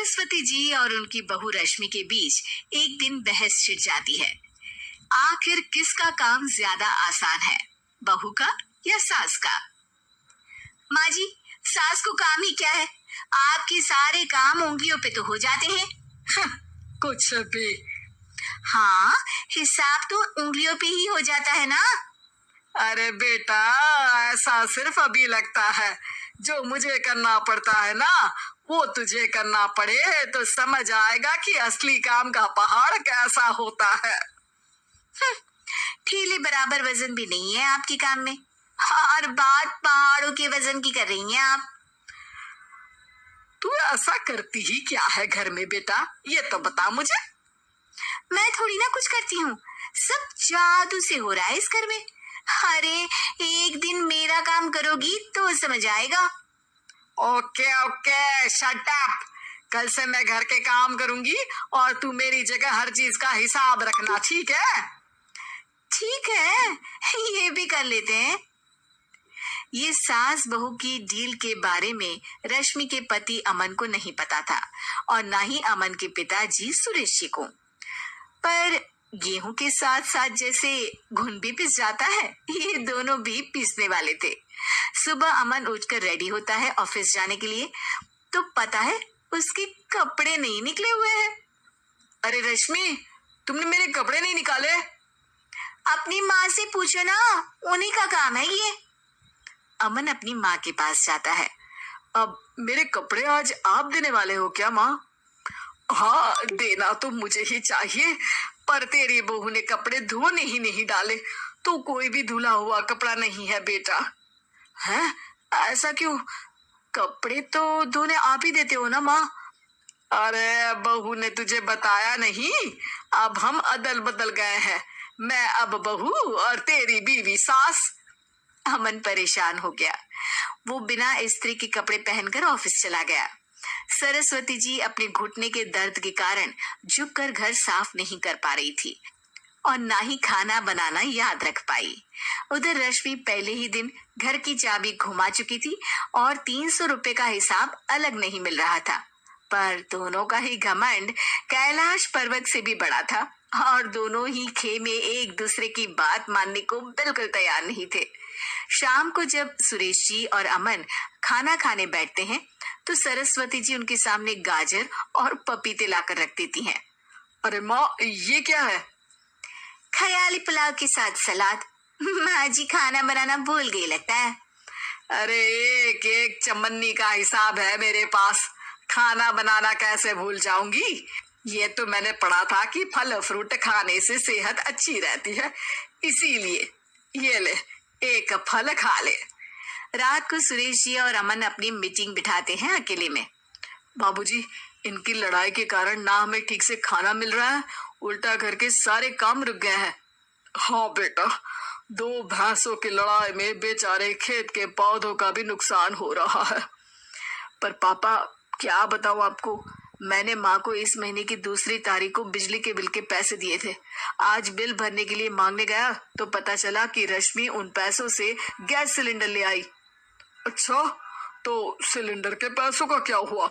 सरस्वती जी और उनकी बहू रश्मि के बीच एक दिन बहस छिड़ जाती है। आखिर किसका काम ज्यादा आसान है, बहू का या सास का? माँ जी, सास को काम ही क्या है, आपके सारे काम उंगलियों पे तो हो जाते हैं। कुछ भी। हाँ, हिसाब तो उंगलियों पे ही हो जाता है ना। अरे बेटा, ऐसा सिर्फ अभी लगता है। जो मुझे करना पड़ता है ना, वो तुझे करना पड़े तो समझ आएगा कि असली काम का पहाड़ कैसा होता है। ठेले बराबर वजन भी नहीं है आपके काम में, और बात पहाड़ों के वजन की कर रही हैं आप। तू ऐसा करती ही क्या है घर में बेटा, ये तो बता मुझे। मैं थोड़ी ना कुछ करती हूँ, सब जादू से हो रहा है इस घर में। अरे एक दिन मेरा काम करोगी तो समझ आएगा। Okay okay, shut up. कल से मैं घर के काम करूंगी और तू मेरी जगह हर चीज का हिसाब रखना, ठीक है? ठीक है, ये भी कर लेते हैं। ये सास बहू की डील के बारे में रश्मि के पति अमन को नहीं पता था, और ना ही अमन के पिताजी सुरेश जी को। पर गेहूं के साथ साथ जैसे घुन भी पिस जाता है, ये दोनों भी पीसने वाले थे। सुबह अमन उठकर रेडी होता है ऑफिस जाने के लिए, तो पता है उसके कपड़े नहीं निकले हुए हैं। अरे रश्मि, तुमने मेरे कपड़े नहीं निकाले? अपनी माँ से पूछो ना, उन्हीं का काम है ये। अमन अपनी माँ के पास जाता है। अब मेरे कपड़े आज आप देने वाले हो क्या माँ? हाँ, देना तो मुझे ही चाहिए, पर तेरी बहू ने कपड़े धोने ही नहीं डाले, तो कोई भी धुला हुआ कपड़ा नहीं है बेटा। हैं? ऐसा क्यों? कपड़े तो धोने आप ही देते हो ना माँ? अरे बहू ने तुझे बताया नहीं, अब हम अदल बदल गए हैं। मैं अब बहू और तेरी बीवी सास। अमन परेशान हो गया। वो बिना इस्त्री के कपड़े पहनकर ऑफिस चला गया। सरस्वती जी अपने घुटने के दर्द के कारण झुककर घर साफ नहीं कर पा रही थी, और ना ही खाना बनाना याद रख पाई। उधर रश्मि पहले ही दिन घर की चाबी घुमा चुकी थी, और 300 रुपए का हिसाब अलग नहीं मिल रहा था। पर दोनों का ही घमंड कैलाश पर्वत से भी बड़ा था, और दोनों ही खेमे एक दूसरे की बात मानने को बिल्कुल तैयार नहीं थे। शाम को जब सुरेश जी और अमन खाना खाने बैठते हैं, तो सरस्वती जी उनके सामने गाजर और पपीते लाकर रख देती हैं। अरे माँ, ये क्या है? ख्याली पुलाव के साथ सलाद। माँ जी खाना बनाना भूल गई लगता है। अरे एक एक चमन्नी का हिसाब है मेरे पास, खाना बनाना कैसे भूल जाऊंगी? ये तो मैंने पढ़ा था कि फल फ्रूट खाने से सेहत अच्छी रहती है, इसीलिए ये ले, एक फल खा ले। रात को सुरेश जी और अमन अपनी मीटिंग बिठाते हैं अकेले में। बाबूजी, इनकी लड़ाई के कारण ना हमें ठीक से खाना मिल रहा है, उल्टा घर के सारे काम रुक गए हैं। हाँ बेटा, 2 भैंसों की लड़ाई में बेचारे खेत के पौधों का भी नुकसान हो रहा है। पर पापा, क्या बताऊं आपको, मैंने माँ को इस महीने की दूसरी तारीख को बिजली के बिल के पैसे दिए थे। आज बिल भरने के लिए मांगने गया तो पता चला कि रश्मि उन पैसों से गैस सिलेंडर ले आई। अच्छा, तो सिलेंडर के पैसों का क्या हुआ?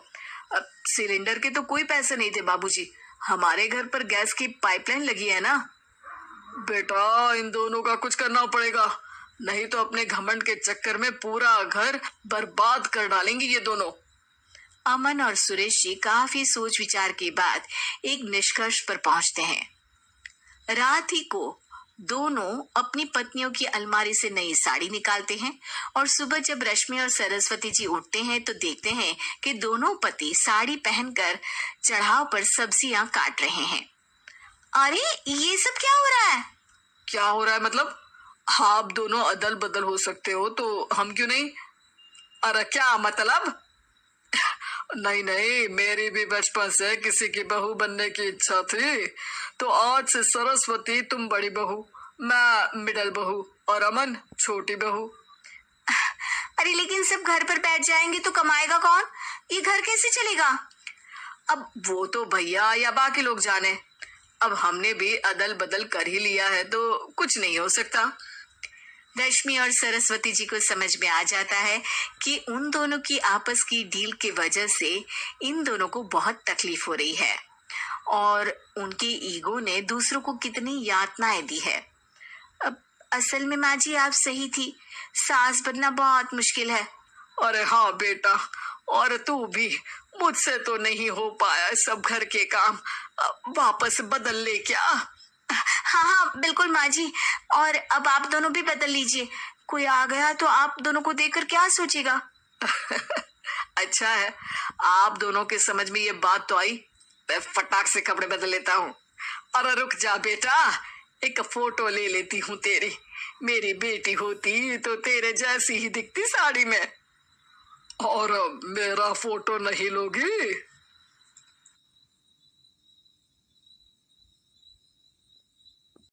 सिलेंडर के तो कोई पैसे नहीं थे बाबूजी, हमारे घर पर गैस की पाइपलाइन लगी है ना। बेटा, इन दोनों का कुछ करना पड़ेगा, नहीं तो अपने घमंड के चक्कर में पूरा घर बर्बाद कर डालेंगे ये दोनों। अमन और सुरेश जी काफी सोच विचार के बाद एक निष्कर्ष पर पहुंचते हैं। रात ही को दोनों अपनी पत्नियों की अलमारी से नई साड़ी निकालते हैं, और सुबह जब रश्मि और सरस्वती जी उठते हैं तो देखते हैं कि दोनों पति साड़ी पहनकर चढ़ाव पर सब्जियां काट रहे हैं। अरे ये सब क्या हो रहा है? क्या हो रहा है मतलब? आप दोनों अदल बदल हो सकते हो तो हम क्यों नहीं? अरे क्या मतलब? नहीं नहीं, मेरी भी बचपन से किसी की बहू बनने की इच्छा थी, तो आज से सरस्वती तुम बड़ी बहू, मैं मिडल बहू और अमन छोटी बहू। अरे लेकिन सब घर पर बैठ जाएंगे तो कमाएगा कौन? ये घर कैसे चलेगा? अब वो तो भैया या बाकी लोग जाने, अब हमने भी अदल बदल कर ही लिया है तो कुछ नहीं हो सकता। रश्मि और सरस्वती जी को समझ में आ जाता है कि उन दोनों की आपस की डील की वजह से इन दोनों को बहुत तकलीफ हो रही है और उनके ईगो ने दूसरों को कितनी यातनाएं दी है। अब असल में माँ जी आप सही थी, सास बनना बहुत मुश्किल है। अरे हाँ बेटा, और तू भी, मुझसे तो नहीं हो पाया सब घर के काम, वापस बदल ले क्या? हाँ हाँ बिल्कुल माँ जी, और अब आप दोनों भी बदल लीजिए, कोई आ गया तो आप दोनों को देखकर क्या सोचेगा। अच्छा है, आप दोनों के समझ में ये बात तो आई। मैं फटाक से कपड़े बदल लेता हूँ। अरे रुक जा बेटा, एक फोटो ले लेती हूँ तेरी। मेरी बेटी होती तो तेरे जैसी ही दिखती साड़ी में। और मेरा फोटो नहीं लोगी?